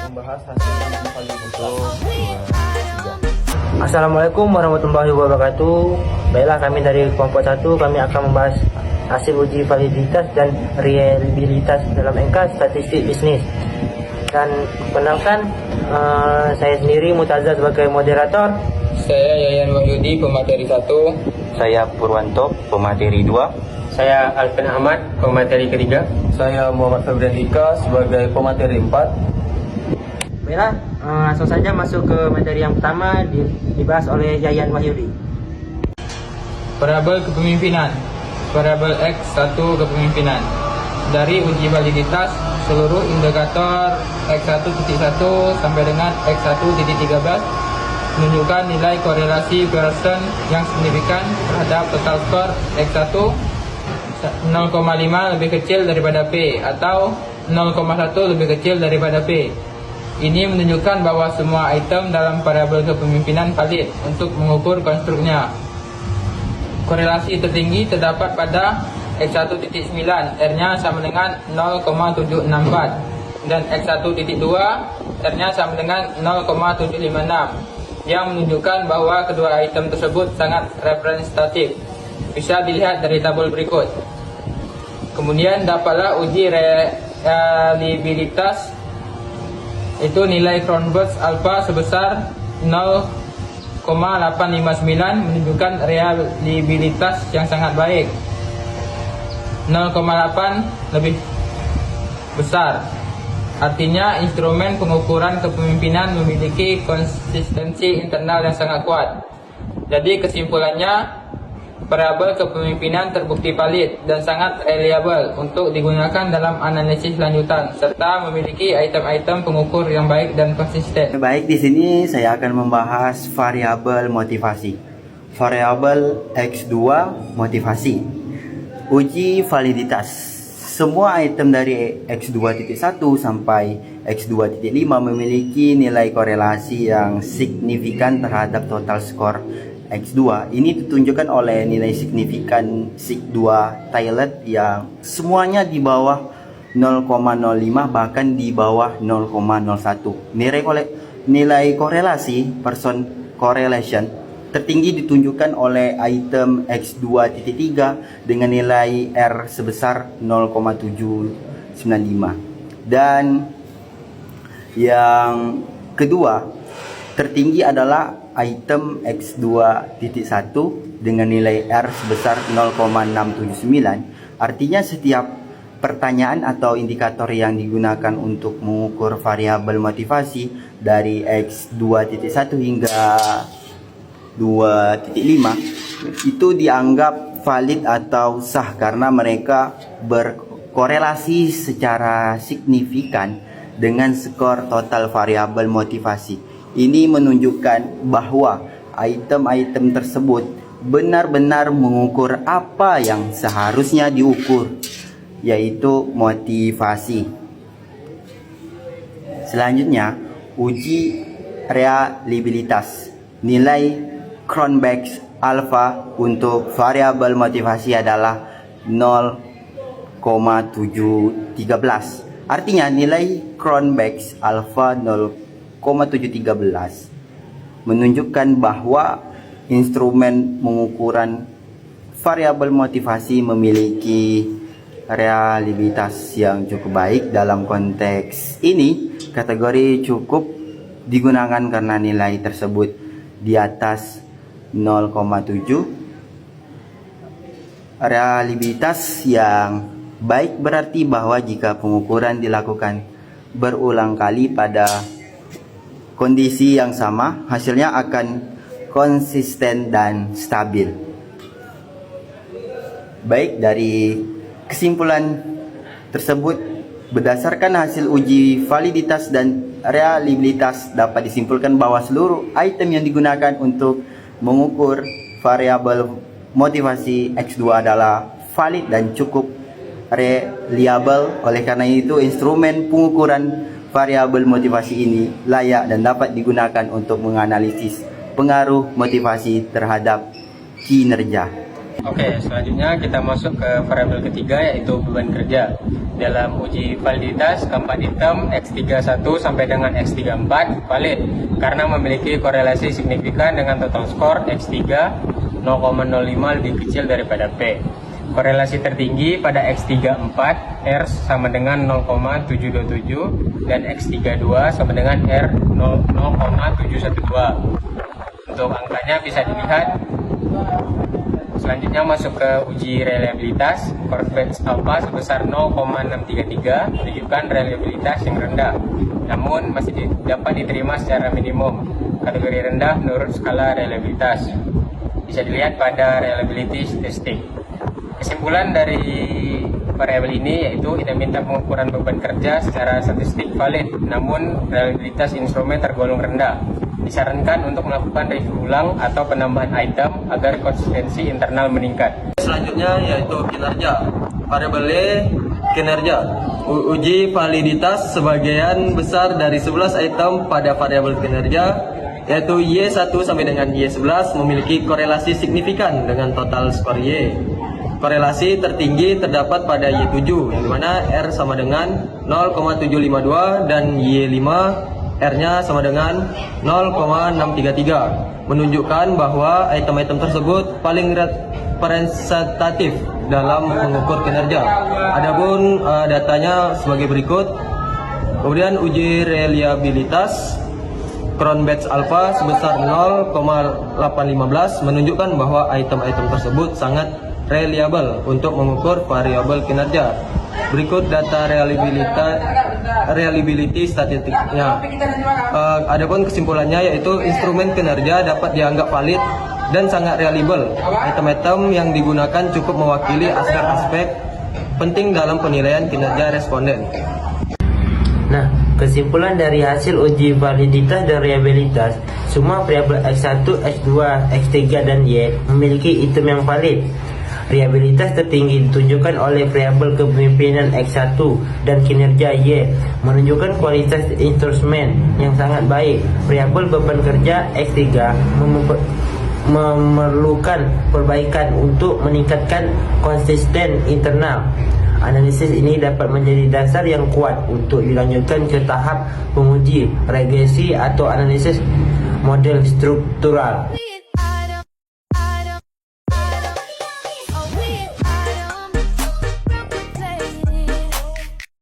membahas hasil uji validitas. Assalamualaikum warahmatullahi wabarakatuh. Baiklah, kami dari kelompok 1 kami akan membahas hasil uji validitas dan reliabilitas dalam NK statistik bisnis. Dan kenalkan, saya sendiri Mutazah sebagai moderator. Saya Yayan Wahyudi, pemateri 1. Saya Purwanto, pemateri 2. Saya Alvin Ahmad, pemateri ketiga. Saya Muhammad Febrian Ika sebagai pemateri 4. Baiklah, langsung saja masuk ke materi yang pertama dibahas oleh Yayan Wahyudi. Variabel kepemimpinan. Variabel X1 kepemimpinan. Dari uji validitas, seluruh indikator X1.1 sampai dengan X1.13 menunjukkan nilai korelasi Pearson yang signifikan terhadap total skor X1 0,5 lebih kecil daripada P atau 0,1 lebih kecil daripada P. Ini menunjukkan bahwa semua item dalam variabel kepemimpinan valid untuk mengukur konstruknya. Korelasi tertinggi terdapat pada X1.9, R-nya sama dengan 0,764 dan X1.2, R-nya sama dengan 0,756 yang menunjukkan bahwa kedua item tersebut sangat representatif. Bisa dilihat dari tabel berikut. Kemudian dapatlah uji reliabilitas, itu nilai Cronberg alpha sebesar 0,859 menunjukkan reliabilitas yang sangat baik. 0,8 lebih besar. Artinya instrumen pengukuran kepemimpinan memiliki konsistensi internal yang sangat kuat. Jadi kesimpulannya, variabel kepemimpinan terbukti valid dan sangat reliable untuk digunakan dalam analisis lanjutan serta memiliki item-item pengukur yang baik dan konsisten. Baik, di sini saya akan membahas variabel motivasi. Variabel X2 motivasi. Uji validitas. Semua item dari X2.1 sampai X2.5 memiliki nilai korelasi yang signifikan terhadap total skor X2. Ini ditunjukkan oleh nilai signifikan Sig2 Tailed yang semuanya di bawah 0,05 bahkan di bawah 0,01. Nilai korelasi Pearson correlation tertinggi ditunjukkan oleh item X2.3 dengan nilai R sebesar 0,795. Dan yang kedua tertinggi adalah item X2.1 dengan nilai R sebesar 0,679. Artinya setiap pertanyaan atau indikator yang digunakan untuk mengukur variabel motivasi dari X2.1 hingga 2.5 itu dianggap valid atau sah karena mereka berkorelasi secara signifikan dengan skor total variabel motivasi. Ini menunjukkan bahwa item-item tersebut benar-benar mengukur apa yang seharusnya diukur, yaitu motivasi. Selanjutnya, uji reliabilitas. Nilai Cronberg alpha untuk variabel motivasi adalah 0,713. Artinya nilai Cronberg alpha 0,713 menunjukkan bahwa instrumen pengukuran variabel motivasi memiliki reliabilitas yang cukup baik. Dalam konteks ini, kategori cukup digunakan karena nilai tersebut di atas 0,7. Reliabilitas yang baik berarti bahwa jika pengukuran dilakukan berulang kali pada kondisi yang sama, hasilnya akan konsisten dan stabil. Baik, dari kesimpulan tersebut, berdasarkan hasil uji validitas dan reliabilitas dapat disimpulkan bahwa seluruh item yang digunakan untuk mengukur variabel motivasi X2 adalah valid dan cukup reliable. Oleh karena itu, instrumen pengukuran variabel motivasi ini layak dan dapat digunakan untuk menganalisis pengaruh motivasi terhadap kinerja. Oke, selanjutnya kita masuk ke variabel ketiga, yaitu beban kerja. Dalam uji validitas, keempat item X31 sampai dengan X34 valid karena memiliki korelasi signifikan dengan total skor X3 0,05 lebih kecil daripada P. Korelasi tertinggi pada X34 R sama dengan 0,727 dan X32 sama dengan R 0,712. Untuk angkanya bisa dilihat. Selanjutnya masuk ke uji reliabilitas. Current batch alpha sebesar 0,633 menunjukkan reliabilitas yang rendah, namun masih dapat diterima secara minimum. Kategori rendah menurut skala reliabilitas. Bisa dilihat pada reliability statistik. Kesimpulan dari variabel ini yaitu intermittent pengukuran beban kerja secara statistik valid, namun reliabilitas instrumen tergolong rendah. Disarankan untuk melakukan review ulang atau penambahan item agar konsistensi internal meningkat. Selanjutnya yaitu kinerja. Variabel E, kinerja. Uji validitas sebagian besar dari 11 item pada variabel kinerja yaitu Y1 sampai dengan Y11 memiliki korelasi signifikan dengan total skor Y. Korelasi tertinggi terdapat pada Y7 yang dimana R sama dengan 0,752 dan Y5 R-nya sama dengan 0,633, menunjukkan bahwa item-item tersebut paling representatif dalam mengukur kinerja. Adapun datanya sebagai berikut. Kemudian uji reliabilitas Cron batch alpha sebesar 0,815 menunjukkan bahwa item-item tersebut sangat reliable untuk mengukur variabel kinerja. Berikut data reliability statistiknya. Adapun kesimpulannya yaitu instrumen kinerja dapat dianggap valid dan sangat reliable. Item-item yang digunakan cukup mewakili aspek-aspek penting dalam penilaian kinerja responden. Nah, kesimpulan dari hasil uji validitas dan reliabilitas, semua variabel X1, X2, X3 dan Y memiliki item yang valid. Reliabilitas tertinggi ditunjukkan oleh variabel kepemimpinan X1 dan kinerja Y menunjukkan kualitas instrumen yang sangat baik. Variabel beban kerja X3 memerlukan perbaikan untuk meningkatkan konsisten internal. Analisis ini dapat menjadi dasar yang kuat untuk dilanjutkan ke tahap penguji regresi atau analisis model struktural.